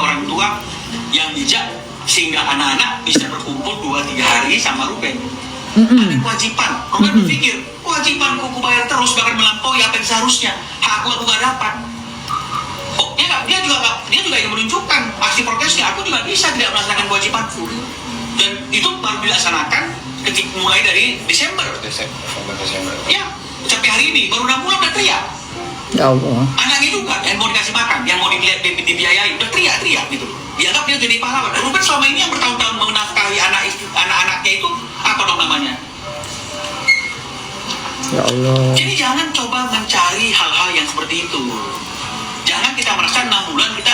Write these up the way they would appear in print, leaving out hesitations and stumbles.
orang tua yang bijak sehingga anak-anak bisa berkumpul 2-3 hari sama Ruben. Ada kewajiban. Ruben berpikir, kewajibanku aku bayar terus bahkan melampaui apa yang seharusnya. Aku gak dapat. Oh, dia juga ingin menunjukkan aksi protesnya. Aku juga bisa tidak melaksanakan kewajibanku. Dan itu baru dilaksanakan ketika mulai dari Desember. Ya, sampai hari ini baru 6 bulan udah teriak. Ya Allah. Anaknya juga yang mau dikasih makan, yang mau dibiayai, udah teriak gitu. Dianggap dia jadi pahlawan. Ruben selama ini yang bertahun-tahun menafkahi anak-anaknya itu apa dong namanya? Ya Allah. Jadi jangan coba mencari hal-hal yang seperti itu. Jangan kita merasa 6 bulan kita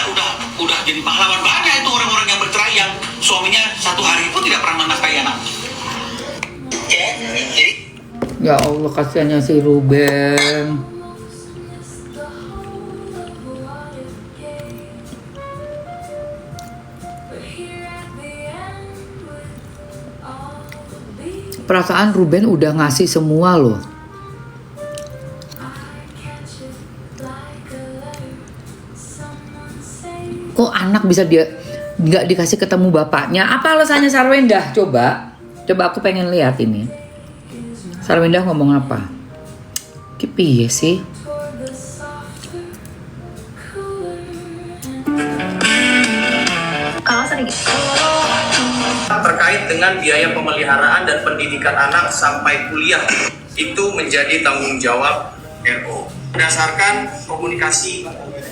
udah jadi pahlawan. Banyak itu orang-orang yang bercerai yang suaminya 1 hari pun tidak pernah menafkahi anak. Ya Allah, kasihannya si Ruben. Perasaan Ruben udah ngasih semua loh. Kok anak bisa dia nggak dikasih ketemu bapaknya? Apa alasannya Sarwendah? Coba aku pengen lihat ini. Sarwendah ngomong apa? Piye sih? Kalau sering terkait dengan biaya pemeliharaan dan pendidikan anak sampai kuliah itu menjadi tanggung jawab RO. Berdasarkan komunikasi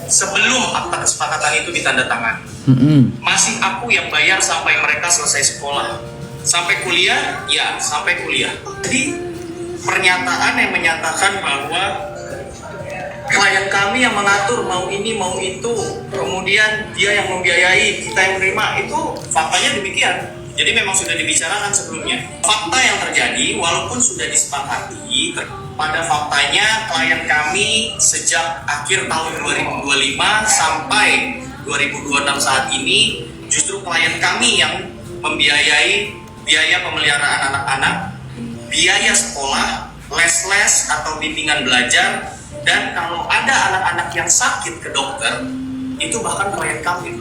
sebelum akta kesepakatan itu ditandatangani, masih aku yang bayar sampai mereka selesai sekolah. Sampai kuliah, ya sampai kuliah. Jadi pernyataan yang menyatakan bahwa klien kami yang mengatur mau ini mau itu, kemudian dia yang membiayai, kita yang menerima, itu faktanya demikian. Jadi memang sudah dibicarakan sebelumnya. Fakta yang terjadi, walaupun sudah disepakati, pada faktanya klien kami sejak akhir tahun 2025 sampai 2026 saat ini, justru klien kami yang membiayai biaya pemeliharaan anak-anak, biaya sekolah, les-les atau bimbingan belajar, dan kalau ada anak-anak yang sakit ke dokter, itu bahkan klien kami.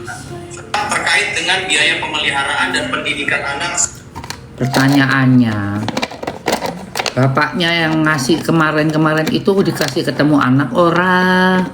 Terkait dengan biaya pemeliharaan dan pendidikan anak. Pertanyaannya, bapaknya yang ngasih kemarin itu dikasih ketemu anak orang.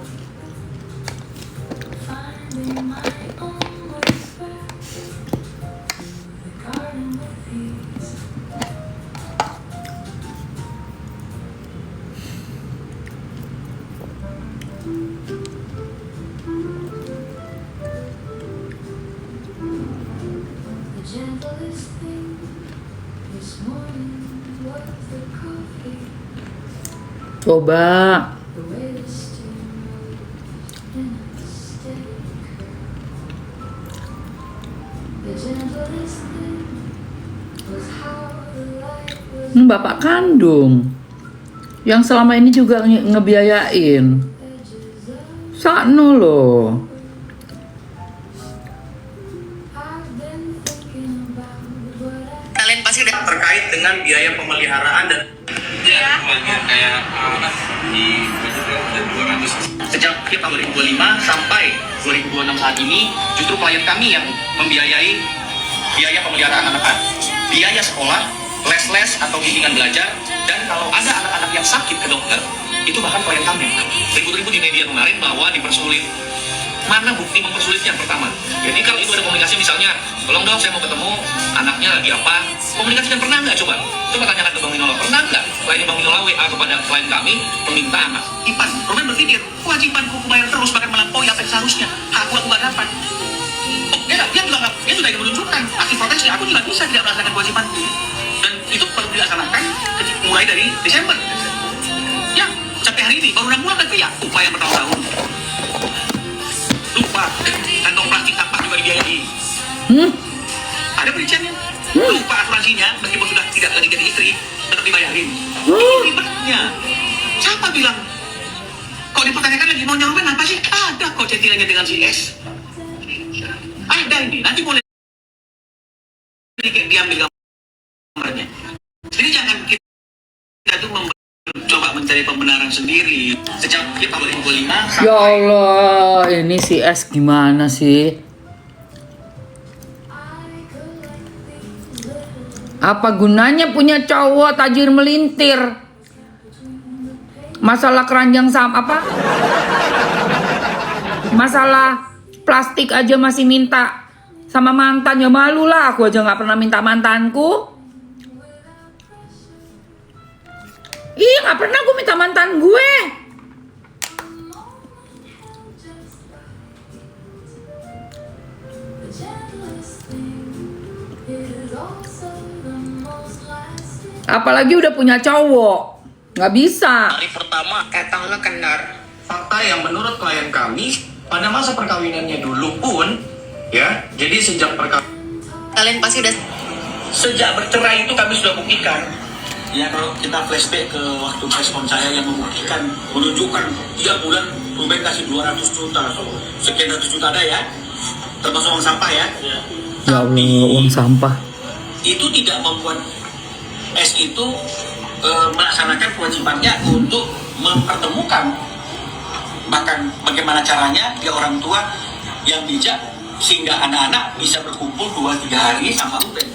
Coba bapak kandung yang selama ini juga ngebiayain sakno loh. Kalian pasti udah terkait dengan biaya pemeliharaan dan kayak di budget 200. Sejak akhir tahun 2025 sampai 2026 saat ini, justru klien kami yang membiayai biaya pemeliharaan anak-anak, biaya sekolah, les-les atau bimbingan belajar, dan kalau ada anak-anak yang sakit ke dokter, itu bahkan klien kami. Ribut-ribut di media kemarin bahwa dipersulit. Mana bukti mempersulitnya? Pertama, jadi kalau itu ada komunikasi misalnya, tolong dong saya mau ketemu anaknya lagi apa, komunikasikan pernah nggak coba? Coba tanyakan ke Bang Minola, pernah nggak klien Bang Minola WA kepada klien kami meminta anak? Ipan, Ruben berpikir, kewajibanku aku bayar terus bahkan melampaui apa yang seharusnya. Aku gak dapat. Oh, dia juga ingin menunjukkan aksi protesnya. Aku juga bisa tidak melaksanakan kewajibanku. Dan itu baru dilaksanakan mulai dari Desember. Ya, sampai hari ini baru 6 bulan kan ya, upaya bertahun-tahun. Lupa, kantong plastik sampah juga dibiayai. Ada perinciannya. Lupa asuransinya, meskipun sudah tidak lagi jadi istri, tetap dibayarin. Ini ribetnya. Siapa bilang? Kok dipertanyakan lagi mau nyaruben apa sih? Ada kok chattingannya dengan si S. Ada ini, nanti boleh diambil gambarnya. Jadi jangan kita tuh coba mencari pembenaran sendiri. Sejak kita 2025 Ya Allah, ini si S gimana sih? Apa gunanya punya cowok tajir melintir? Masalah keranjang apa? Masalah plastik aja masih minta sama mantan, ya malu lah. Aku aja nggak pernah minta mantanku. Iya, nggak pernah gue minta mantan gue. Apalagi udah punya cowok, nggak bisa. Hari pertama, etang kendar. Fakta yang menurut klien kami, pada masa perkawinannya dulu pun, ya, jadi sejak perkawinan, Kalian pasti udah Sejak bercerai itu kami sudah buktikan. Ya kalau kita flashback ke waktu respon saya yang membuktikan, menunjukkan 3 bulan Ruben kasih 200 juta, sekian ratus juta ada ya, termasuk uang sampah ya. Ya Allah, uang sampah. Itu tidak membuat S itu melaksanakan kewajibannya untuk mempertemukan, bahkan bagaimana caranya dia orang tua yang bijak sehingga anak-anak bisa berkumpul 2-3 hari sama Ruben.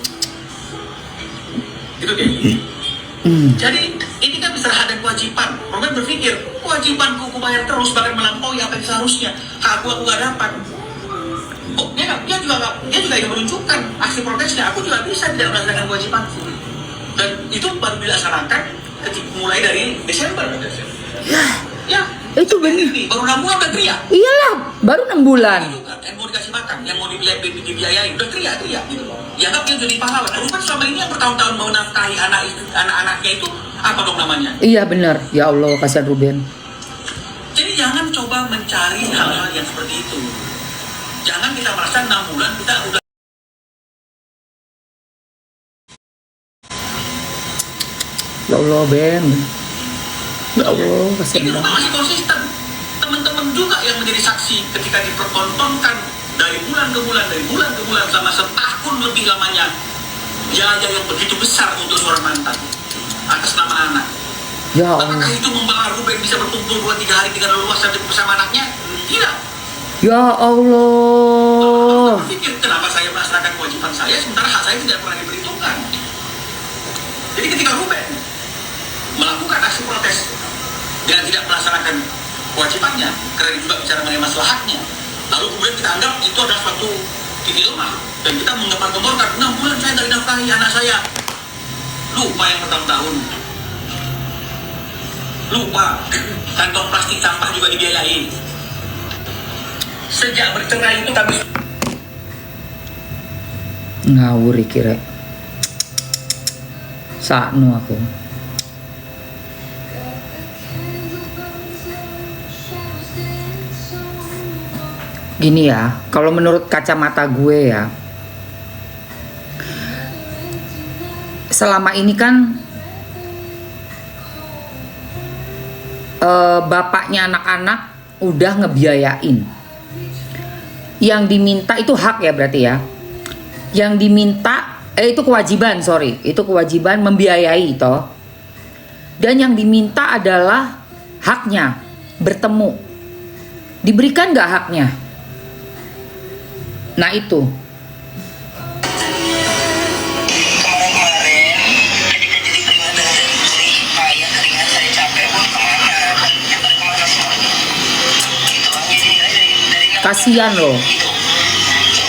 Itu kayak gitu. Jadi ini kan bisa ada kewajiban. Ruben berpikir kewajibanku aku bayar terus bahkan melampaui apa yang seharusnya. Aku nggak dapat. Oh, dia juga ingin menunjukkan aksi protesnya. Aku juga bisa tidak melaksanakan kewajibanku. Dan itu baru dilaksanakan ketika mulai dari Desember. Ya, Itu benar. ini baru 6 bulan udah teriak. Iyalah, baru 6 bulan. Yang mau dikasih makan, yang mau dibiayai, udah teriak gitu loh. Dianggap dia jadi pahlawan. Ruben selama ini yang bertahun-tahun mau nafkahi anak-anaknya itu apa dong namanya? Iya benar. Ya Allah, kasihan Ruben. Jadi jangan coba mencari hal-hal yang seperti itu. Jangan kita merasa 6 bulan kita udah. Ya Allah, Ben. Ya Allah, kasihan Ini banget. masih konsisten. Teman-teman juga yang menjadi saksi ketika dipertontonkan dari bulan ke bulan selama setahun lebih lamanya biaya yang begitu besar untuk seorang mantan atas nama anak. Ya Apakah Allah. itu membawa Ruben bisa berkumpul 2-3 hari tinggal leluasa bersama anaknya? Tidak. Ya Allah. Berpikir kenapa saya melaksanakan kewajiban saya sementara hak saya tidak pernah diperhitungkan. Jadi ketika Ruben melakukan aksi protes dan tidak melaksanakan kewajibannya karena dia juga bicara mengenai masalahnya, lalu kemudian kita anggap itu adalah suatu titik lemah dan kita menggembar-gemborkan 6 bulan saya dari nafkahi anak saya. Lupa yang bertahun-tahun, lupa kantong plastik sampah juga dibiayai. Sejak bercerai itu kami Ngawur iki rek. Sakno aku. Gini ya, kalau menurut kacamata gue ya, selama ini kan bapaknya anak-anak udah ngebiayain. Yang diminta itu hak ya berarti ya. Yang diminta itu kewajiban, itu kewajiban membiayai toh. Dan yang diminta adalah haknya bertemu. Diberikan nggak haknya? Nah itu. Kemarin-kemarin ketika jadi prima dari istri payah keringat saya capek pun kemana baliknya balik kemana semuanya gitu kan jadi dari Kasian loh. gitu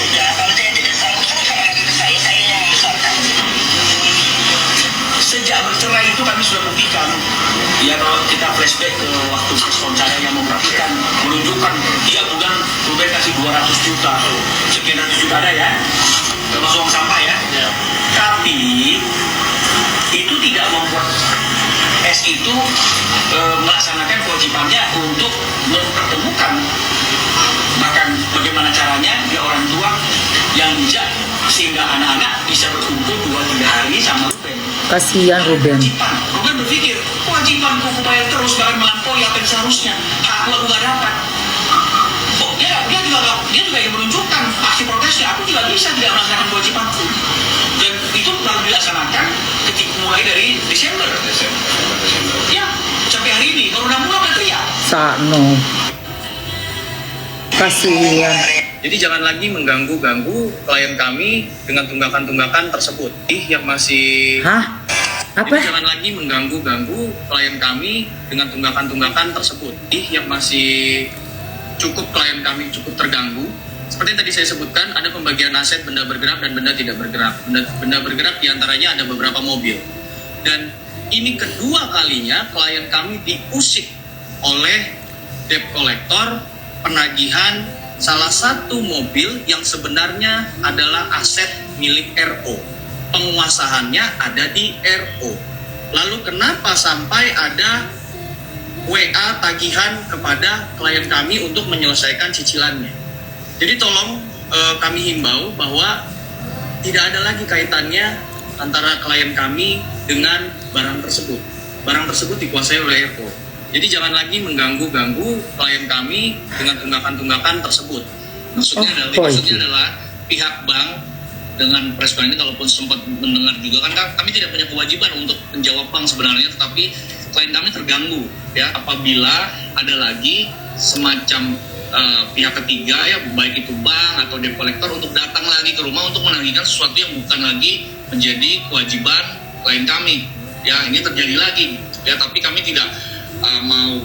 udah kalau saya tidak sanggup sama lagi ke saya yang membesarkan sejak bercerai itu kami sudah buktikan. Ya kalau kita flashback ke waktu respon saya yang memperhatikan, menunjukkan 3 bulan Ruben kasih 200 juta, sekian ratus juta ada ya, termasuk uang sampah ya. Tapi itu tidak membuat S itu melaksanakan kewajibannya untuk mempertemukan, bahkan bagaimana caranya dia orang tua yang bijak sehingga anak-anak bisa berkumpul 2-3 hari sama Ruben. Kasian Ruben. Ruben berpikir kewajibanku aku bayar terus bahkan melampaui apa yang seharusnya. Aku nggak dapat. Oh, dia juga ingin menunjukkan aksi protesnya. Aku juga bisa tidak melaksanakan kewajibanku. Dan itu baru dilaksanakan ketika mulai dari Desember. Ya, sampai hari ini baru 6 bulan udah teriak. Sakno. Kasian. Jadi jangan lagi mengganggu-ganggu klien kami dengan tunggakan-tunggakan tersebut. Yang masih Hah? Apa? Jadi jangan lagi mengganggu-ganggu klien kami dengan tunggakan-tunggakan tersebut. Yang masih klien kami cukup terganggu. Seperti yang tadi saya sebutkan, ada pembagian aset benda bergerak dan benda tidak bergerak. Benda bergerak diantaranya ada beberapa mobil. Dan ini kedua kalinya klien kami diusik oleh debt collector penagihan salah satu mobil yang sebenarnya adalah aset milik RO. Penguasaannya ada di RO. Lalu kenapa sampai ada WA tagihan kepada klien kami untuk menyelesaikan cicilannya? Jadi tolong kami himbau bahwa tidak ada lagi kaitannya antara klien kami dengan barang tersebut. Barang tersebut dikuasai oleh RO. Jadi jangan lagi mengganggu-ganggu klien kami dengan tunggakan-tunggakan tersebut. Maksudnya adalah pihak bank dengan Prescon ini, kalaupun sempat mendengar juga kan kami tidak punya kewajiban untuk menjawab bank sebenarnya, tetapi klien kami terganggu ya apabila ada lagi semacam pihak ketiga ya, baik itu bank atau debt collector, untuk datang lagi ke rumah untuk menagihkan sesuatu yang bukan lagi menjadi kewajiban klien kami. Ya ini terjadi lagi ya, tapi kami tidak mau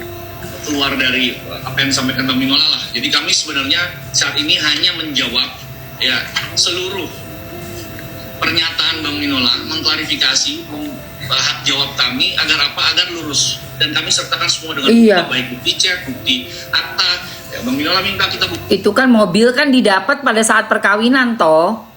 keluar dari apa yang disampaikan Bang Minola lah. Jadi kami sebenarnya saat ini hanya menjawab ya seluruh pernyataan Bang Minola, mengklarifikasi hak jawab kami agar apa? Agar lurus. Dan kami sertakan semua dengan bukti, baik bukti cek, bukti akta. Ya, Bang Minola minta kita bukti. Itu kan mobil kan didapat pada saat perkawinan toh.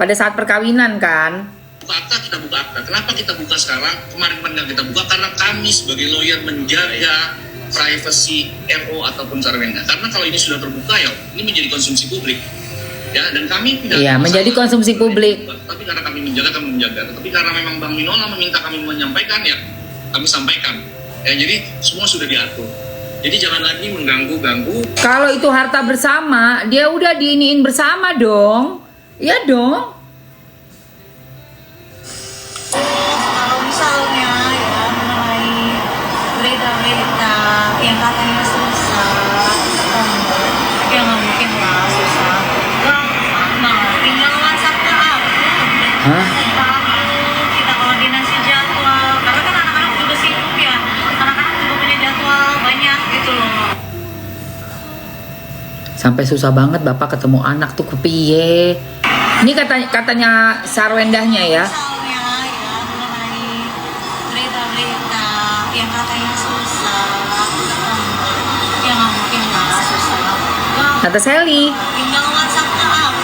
Pada saat perkawinan kan. Buka akta, kita buka akta. Kenapa kita buka sekarang? Kemarin nggak kita buka karena kami sebagai lawyer menjaga privacy RO ataupun Sarwenda. Karena kalau ini sudah terbuka ya, ini menjadi konsumsi publik. Ya, dan kami tidak menjadi konsumsi publik. Tapi karena kami menjaga. Tapi karena memang Bang Minola meminta kami menyampaikan ya, kami sampaikan. Ya, jadi semua sudah diatur. Jadi jangan lagi mengganggu-ganggu. Kalau itu harta bersama, dia udah diiniin bersama dong. Iya dong. Kalau misalnya ya mengenai berita-berita yang katanya susah, ya nggak mungkin lah susah. Nah, tinggal WhatsApp ke aku. Hah? Kita koordinasi jadwal. Karena kan anak-anak juga sibuk ya. Anak-anak juga punya jadwal banyak gitu loh. Sampai susah banget Bapak ketemu anak tuh kepiye. Ini katanya Sarwendahnya ya. Misalnya ya mengenai berita-berita yang katanya susah, ya nggak mungkin lah susah. Kata Sally. Tinggal WhatsApp ke aku.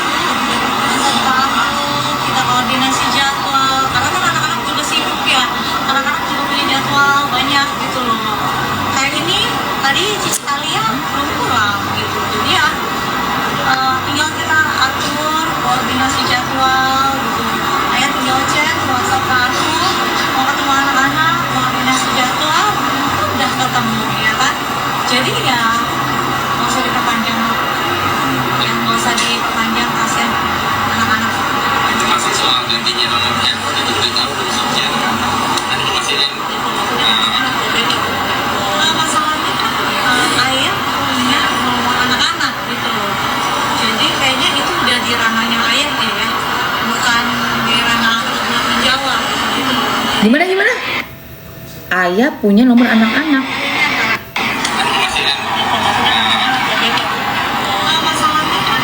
Kita koordinasi jadwal. Karena kan anak-anak juga sibuk ya. Anak-anak juga punya jadwal banyak gitu loh. Kayak ini tadi Cici Talia belum pulang gitu. Jadi ya tinggal kita atur koordinasi jadwal gitu. Ayah tinggal chat WhatsApp ke aku. Mau ketemu anak-anak, koordinasi jadwal, udah ketemu ya kan. Jadi ya nggak usah diperpanjang. Nggak usah diperpanjang kasihan anak-anak. Masih soal gantinya nomor handphone itu udah tahu dari Sofia kan? Itu masih masalahnya kan ayah punya nomor anak-anak gitu loh. Jadi kayaknya itu udah di ranahnya ayah ya, bukan di ranah aku buat menjawab gitu loh. Gimana? Ayah punya nomor anak-anak. Masalahnya kan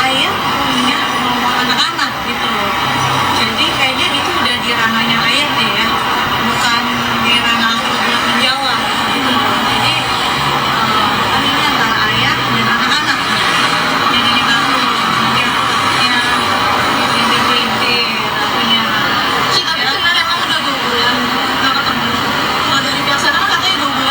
ayah punya nomor anak-anak gitu loh. Jadi kayaknya itu udah di ranahnya ayah ya, bukan di ranah aku buat menjawab gitu loh. Jadi kan ini antara ayah dan anak-anak. Jadi kita aku ya inti-inti punya. Tapi sebenarnya kamu udah 2 bulan nggak ketemu. Kalau dari biasa katanya 2 bulan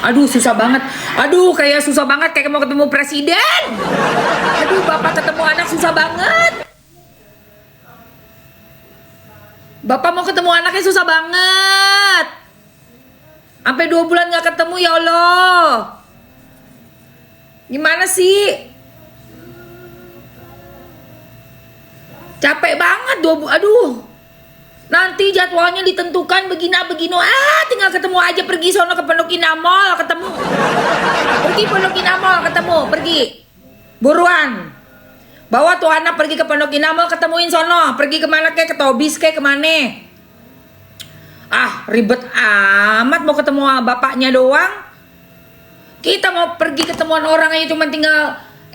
Aduh susah banget. Aduh kayak susah banget kayak mau ketemu presiden. Aduh bapak ketemu anak susah banget. Bapak mau ketemu anaknya susah banget. Sampai 2 bulan gak ketemu ya Allah. Gimana sih? Capek banget 2 bulan. Aduh. Nanti jadwalnya ditentukan begini. Tinggal ketemu aja, pergi sono ke Pondok Indah Mall ketemu. Pergi Pondok Indah Mall ketemu, pergi. Buruan. Bawa tuh anak pergi ke Pondok Indah Mall ketemuin sono. Pergi kemana kek, ke Tobis kek, kemana? Ah, ribet amat mau ketemu bapaknya doang. Kita mau pergi ketemuan orang aja cuma tinggal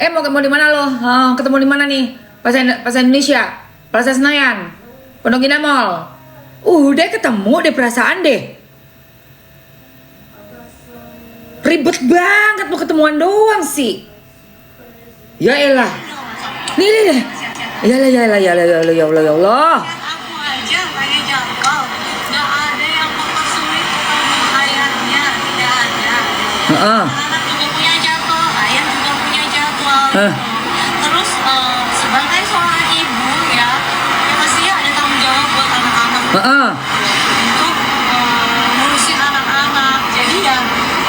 mau di mana lo? Ketemu di mana nih? Plaza Indonesia, Plaza Senayan, Pondok Indah Mall. Udah ketemu deh perasaan deh. Ribet banget mau ketemuan doang sih. Ya elah. Nih. Ya Allah. Aku aja tanya jadwal, nggak ada yang mempersulit ketemu ayahnya, tidak ada. Anak juga punya jadwal, ayah juga punya jadwal. Terus sebagai seorang ibu ya pasti ada tanggung jawab buat anak-anak. Untuk ngurusin anak-anak. Jadi ya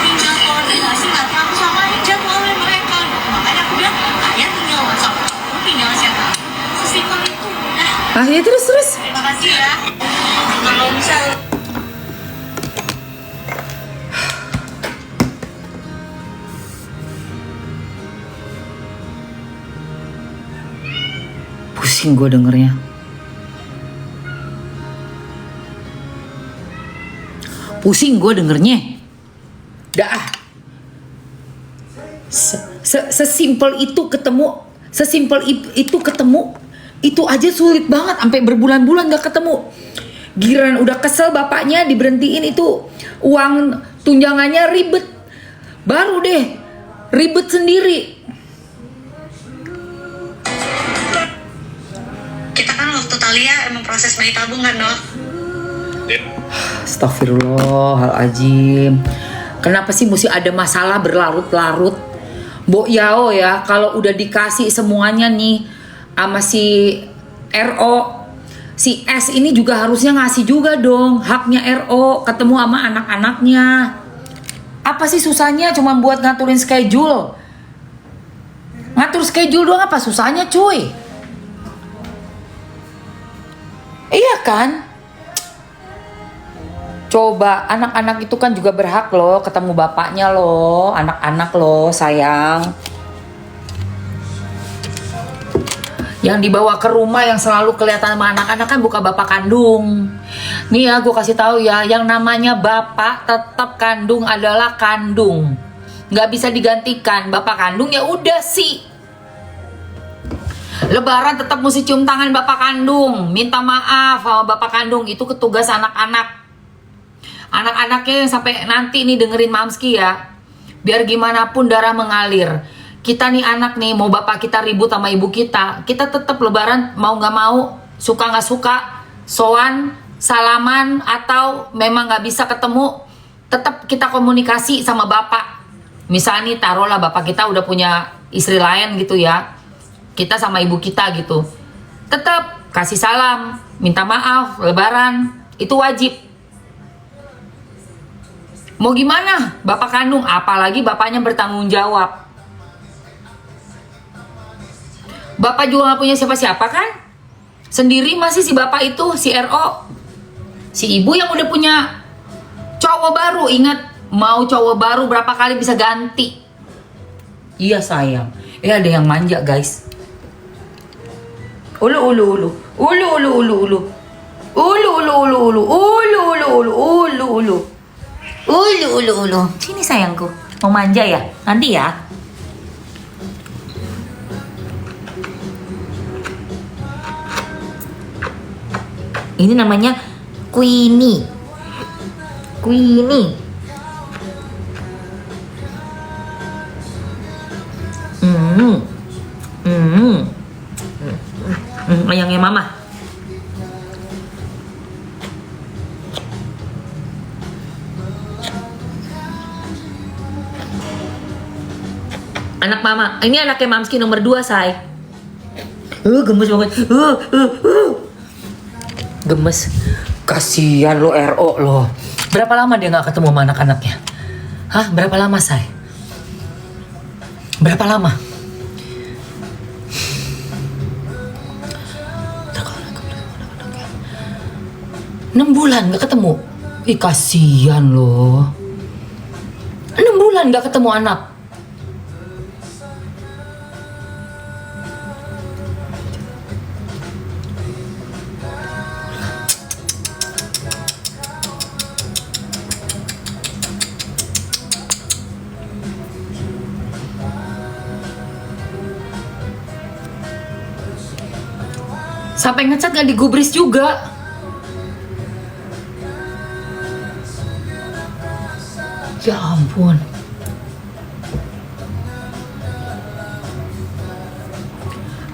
tinggal koordinasi nanti aku samain jadwalnya mereka. Makanya aku bilang ayah tinggal WhatsApp, aku tinggal chat. Sesimpel itu udah. Ya terus. Terima kasih ya. Kalau misal Pusing gue dengernya. Dah. Sesimpel itu ketemu. Itu aja sulit banget sampai berbulan-bulan gak ketemu. Giliran udah kesel bapaknya diberhentiin itu uang tunjangannya ribet. Baru deh ribet sendiri. kita kan waktu Thalia emang proses bayi tabung kan dok. Astagfirullahaladzim. Kenapa sih mesti ada masalah berlarut-larut? Mbok Yao ya, kalau udah dikasih semuanya nih sama si RO, si S ini juga harusnya ngasih juga dong haknya RO ketemu sama anak-anaknya. Apa sih susahnya cuma buat ngaturin schedule? Ngatur schedule doang apa susahnya cuy? Iya kan? Coba anak-anak itu kan juga berhak loh ketemu bapaknya loh, anak-anak loh sayang. Yang dibawa ke rumah yang selalu kelihatan sama anak-anak kan bukan bapak kandung. Nih ya gue kasih tahu ya, yang namanya bapak tetap kandung adalah kandung, nggak bisa digantikan. Bapak kandung ya udah sih. Lebaran tetap mesti cium tangan bapak kandung, minta maaf sama bapak kandung, itu tugas anak-anak. Anak-anaknya yang sampai nanti nih dengerin Mamski ya, biar gimana pun darah mengalir. Kita nih anak nih, mau bapak kita ribut sama ibu kita tetap lebaran mau gak mau, suka gak suka, soan, salaman, atau memang gak bisa ketemu, tetap kita komunikasi sama bapak. Misalnya nih taruhlah bapak kita udah punya istri lain gitu ya, kita sama ibu kita gitu, tetap kasih salam, minta maaf, lebaran, itu wajib. Mau gimana bapak kandung, apalagi bapaknya bertanggung jawab. Bapak juga gak punya siapa-siapa kan, sendiri masih si bapak itu, si RO. Si ibu yang udah punya cowok baru, ingat mau cowok baru berapa kali bisa ganti. Iya sayang, ada yang manja guys. Ulu. Sini sayangku, mau manja ya? Nanti ya. Ini namanya Queenie. Ayangnya mama. Anak mama, ini anaknya Mamski nomor 2, say. Gemes banget. Gemes. Kasihan lo RO lo. Berapa lama dia nggak ketemu sama anak-anaknya? Hah? Berapa lama, say? Berapa lama? Enam bulan nggak ketemu. Ih, kasihan lo. 6 bulan nggak ketemu anak. Sampai ngecat gak digubris juga. Ya ampun.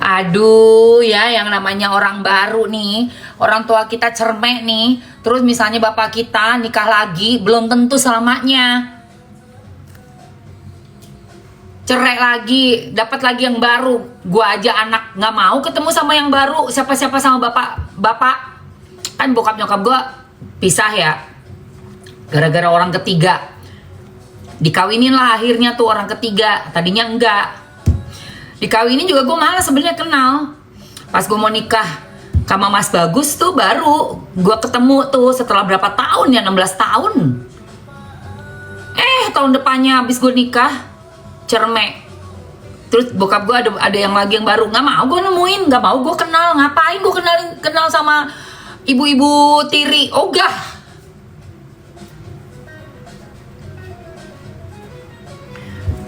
Aduh ya, yang namanya orang baru nih, orang tua kita cermek nih, terus misalnya bapak kita nikah lagi, belum tentu selamanya. Cerai lagi, dapat lagi yang baru. Gua aja anak nggak mau ketemu sama yang baru, siapa-siapa sama bapak. Kan bokap nyokap gua pisah ya, gara-gara orang ketiga. Dikawinin lah akhirnya tuh orang ketiga, tadinya enggak. Dikawinin juga gue malah sebenarnya kenal. Pas gue mau nikah sama Mas Bagus tuh baru gue ketemu tuh setelah berapa tahun ya, 16 tahun. Tahun depannya habis gue nikah, cermek. Terus bokap gue ada yang lagi yang baru, nggak mau gue nemuin, nggak mau gue kenal. Ngapain gue kenal sama ibu-ibu tiri? Ogah.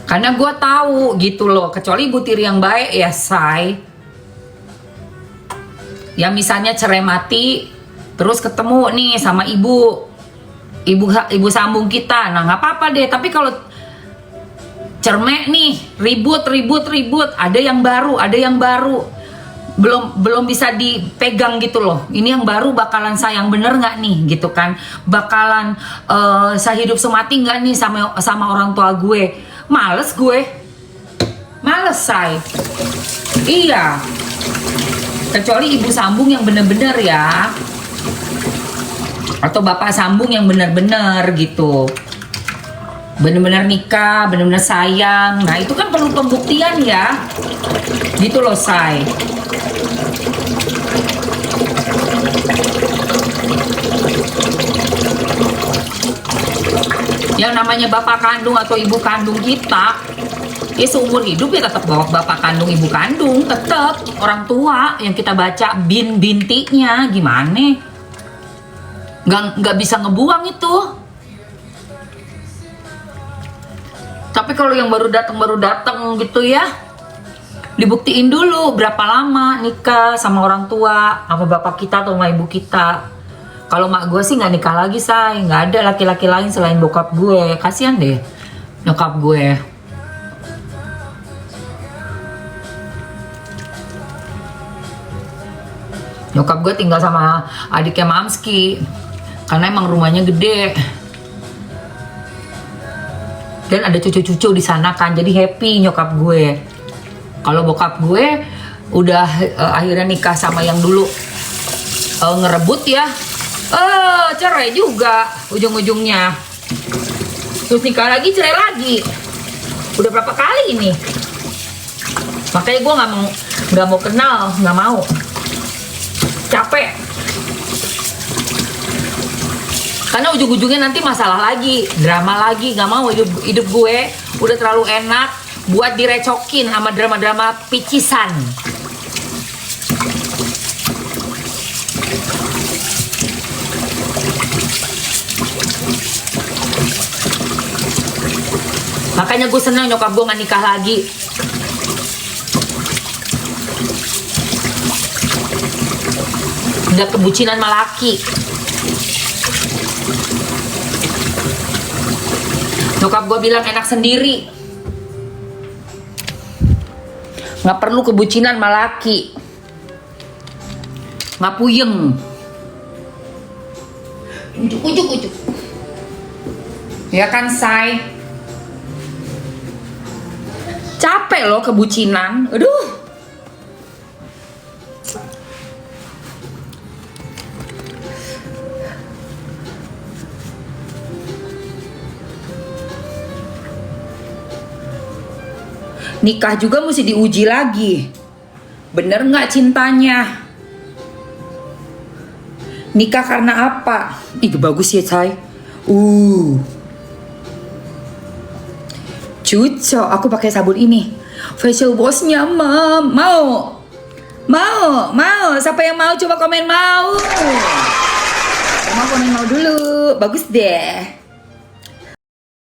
Karena gue tahu gitu loh, kecuali ibu tiri yang baik ya, say. Ya misalnya cerai mati, terus ketemu nih sama ibu sambung kita, nah nggak apa-apa deh. Tapi kalau cermek nih, ribut, ada yang baru, belum bisa dipegang gitu loh. Ini yang baru bakalan sayang bener nggak nih, gitu kan? Bakalan sehidup semati nggak nih sama orang tua gue? Males gue, say. Iya, kecuali ibu sambung yang bener-bener ya, atau bapak sambung yang bener-bener gitu, bener-bener nikah, bener-bener sayang. Nah itu kan perlu pembuktian ya, gitu loh, say. Yang namanya bapak kandung atau ibu kandung kita, ya seumur hidup ya tetap bapak kandung, ibu kandung, tetap orang tua yang kita baca bintinya, gimana? Nggak bisa ngebuang itu. Tapi kalau yang baru datang gitu ya, dibuktiin dulu berapa lama nikah sama orang tua, sama bapak kita atau sama ibu kita. Kalau mak gue sih nggak nikah lagi, say. Nggak ada laki-laki lain selain bokap gue. Kasian deh nyokap gue. Nyokap gue tinggal sama adiknya Mamski, karena emang rumahnya gede. Dan ada cucu-cucu di sana kan, jadi happy nyokap gue. Kalau bokap gue udah akhirnya nikah sama yang dulu ngerebut ya. Cerai juga ujung-ujungnya. Terus nikah lagi, cerai lagi. Udah berapa kali ini? Makanya gue nggak mau kenal, nggak mau. Capek. Karena ujung-ujungnya nanti masalah lagi, drama lagi. Nggak mau, hidup gue udah terlalu enak buat direcokin sama drama-drama picisan. Makanya gue senang nyokap gue gak nikah lagi. Gak kebucinan sama laki. Nyokap gue bilang enak sendiri, gak perlu kebucinan sama laki. Gak puyeng. Ujuk. Ya kan, say? Capek loh kebucinan. Aduh. Nikah juga mesti diuji lagi. Bener nggak cintanya? Nikah karena apa? Ih bagus ya Cai. Cucok, aku pakai sabun ini. Facial washnya mau. Siapa yang mau? Coba komen mau. Mau komen mau dulu. Bagus deh.